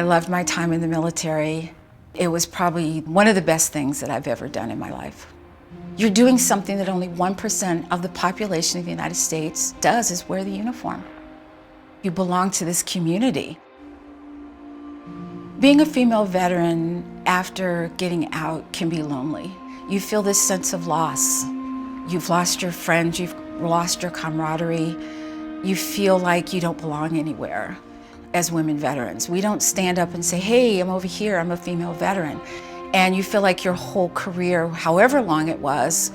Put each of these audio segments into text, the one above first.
I loved my time in the military. It was probably one of the best things that I've ever done in my life. You're doing something that only 1% of the population of the United States does, is wear the uniform. You belong to this community. Being a female veteran after getting out can be lonely. You feel this sense of loss. You've lost your friends, you've lost your camaraderie. You feel like you don't belong anywhere. As women veterans, we don't stand up and say, hey, I'm over here, I'm a female veteran. And you feel like your whole career, however long it was,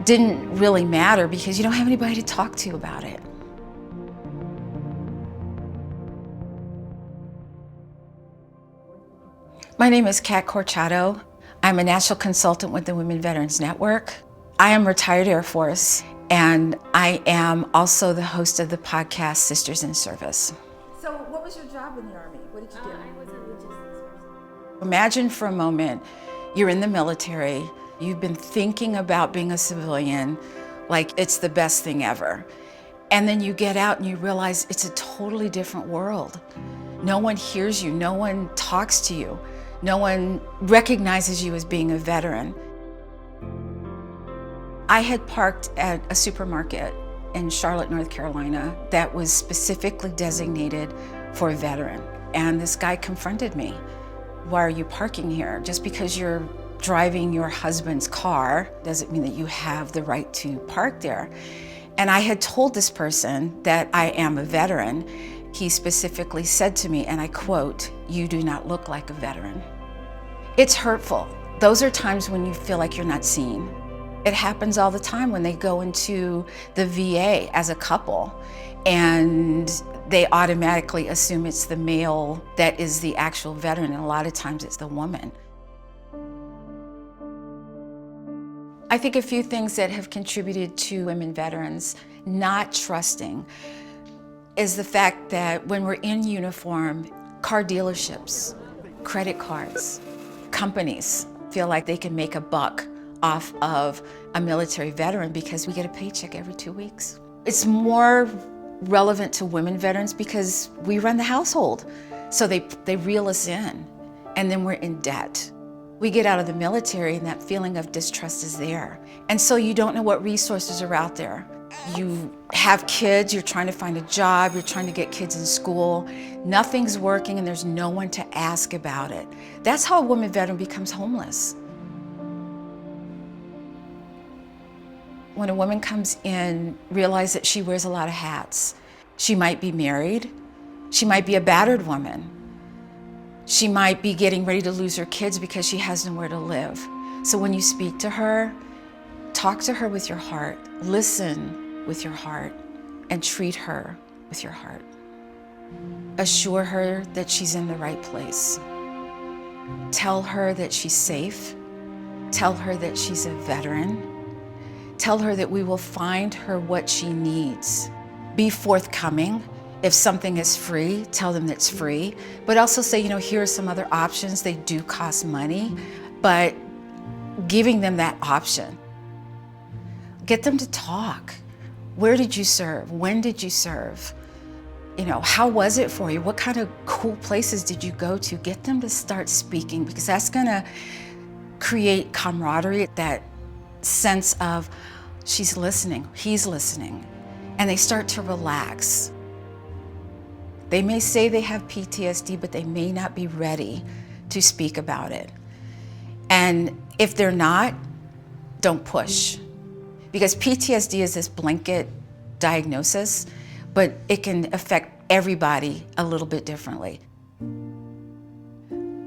didn't really matter because you don't have anybody to talk to about it. My name is Kat Corchado. I'm a national consultant with the Women Veterans Network. I am retired Air Force, and I am also the host of the podcast Sisters in Service. So what was your job in the Army? What did you do? I was a logistics person. Imagine for a moment, you're in the military, you've been thinking about being a civilian like it's the best thing ever. And then you get out and you realize it's a totally different world. No one hears you, no one talks to you, no one recognizes you as being a veteran. I had parked at a supermarket in Charlotte, North Carolina, that was specifically designated for a veteran. And this guy confronted me. Why are you parking here? Just because you're driving your husband's car doesn't mean that you have the right to park there. And I had told this person that I am a veteran. He specifically said to me, and I quote, "You do not look like a veteran." It's hurtful. Those are times when you feel like you're not seen. It happens all the time when they go into the VA as a couple and they automatically assume it's the male that is the actual veteran, and a lot of times it's the woman. I think a few things that have contributed to women veterans not trusting is the fact that when we're in uniform, car dealerships, credit cards, companies feel like they can make a buck off of a military veteran because we get a paycheck every 2 weeks. It's more relevant to women veterans because we run the household. So they reel us in, and then we're in debt. We get out of the military and that feeling of distrust is there. And so you don't know what resources are out there. You have kids, you're trying to find a job, you're trying to get kids in school. Nothing's working and there's no one to ask about it. That's how a woman veteran becomes homeless. When a woman comes in, realize that she wears a lot of hats. She might be married. She might be a battered woman. She might be getting ready to lose her kids because she has nowhere to live. So when you speak to her, talk to her with your heart, listen with your heart, and treat her with your heart. Assure her that she's in the right place. Tell her that she's safe. Tell her that she's a veteran. Tell her that we will find her what she needs. Be forthcoming. If something is free, tell them it's free. But also say, here are some other options. They do cost money, but giving them that option. Get them to talk. Where did you serve? When did you serve? How was it for you? What kind of cool places did you go to? Get them to start speaking, because that's gonna create camaraderie, that sense of she's listening, he's listening, and they start to relax. They may say they have PTSD, but they may not be ready to speak about it. And if they're not, don't push. Because PTSD is this blanket diagnosis, but it can affect everybody a little bit differently.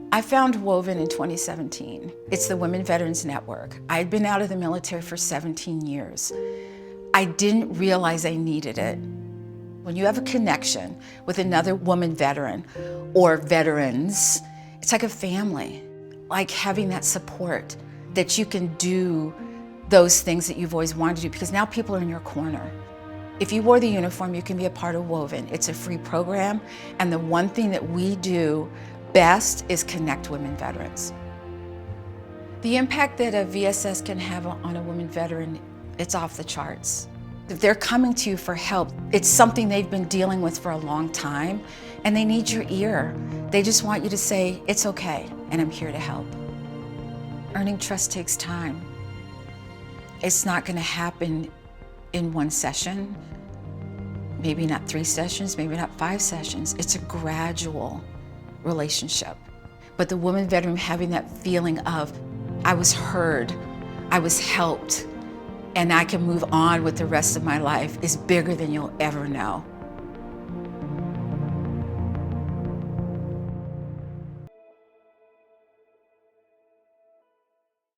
I found Woven in 2017. It's the Women Veterans Network. I had been out of the military for 17 years. I didn't realize I needed it. When you have a connection with another woman veteran or veterans, it's like a family, like having that support that you can do those things that you've always wanted to do, because now people are in your corner. If you wore the uniform, you can be a part of Woven. It's a free program, and the one thing that we do best is connect women veterans. The impact that a VSS can have on a woman veteran, it's off the charts. If they're coming to you for help, it's something they've been dealing with for a long time, and they need your ear. They just want you to say, it's okay, and I'm here to help. Earning trust takes time. It's not going to happen in one session, maybe not 3 sessions, maybe not 5 sessions. It's a gradual relationship. But the woman veteran having that feeling of, I was heard, I was helped, and I can move on with the rest of my life is bigger than you'll ever know.